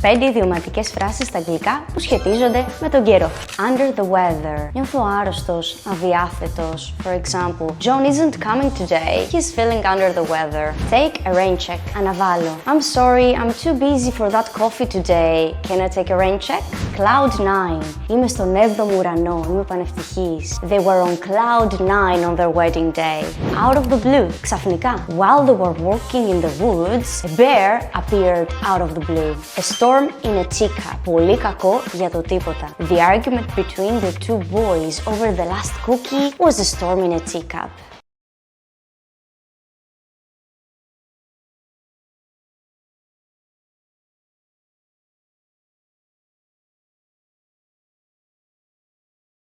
5 ιδιωματικές φράσεις στα αγγλικά που σχετίζονται με τον καιρό. Under the weather. Νιώθω άρρωστος, αδιάθετος. For example, John isn't coming today. He's feeling under the weather. Take a rain check. Αναβάλω. I'm sorry, I'm too busy for that coffee today. Can I take a rain check? Cloud 9. Είμαι στον 7ο ουρανό. Είμαι πανευτυχής. They were on cloud 9 on their wedding day. Out of the blue. Ξαφνικά. While they were walking in the woods, a bear appeared out of the blue. A storm in a teacup. Πολύ κακό για το τίποτα. The argument between the two boys over the last cookie was a storm in a teacup.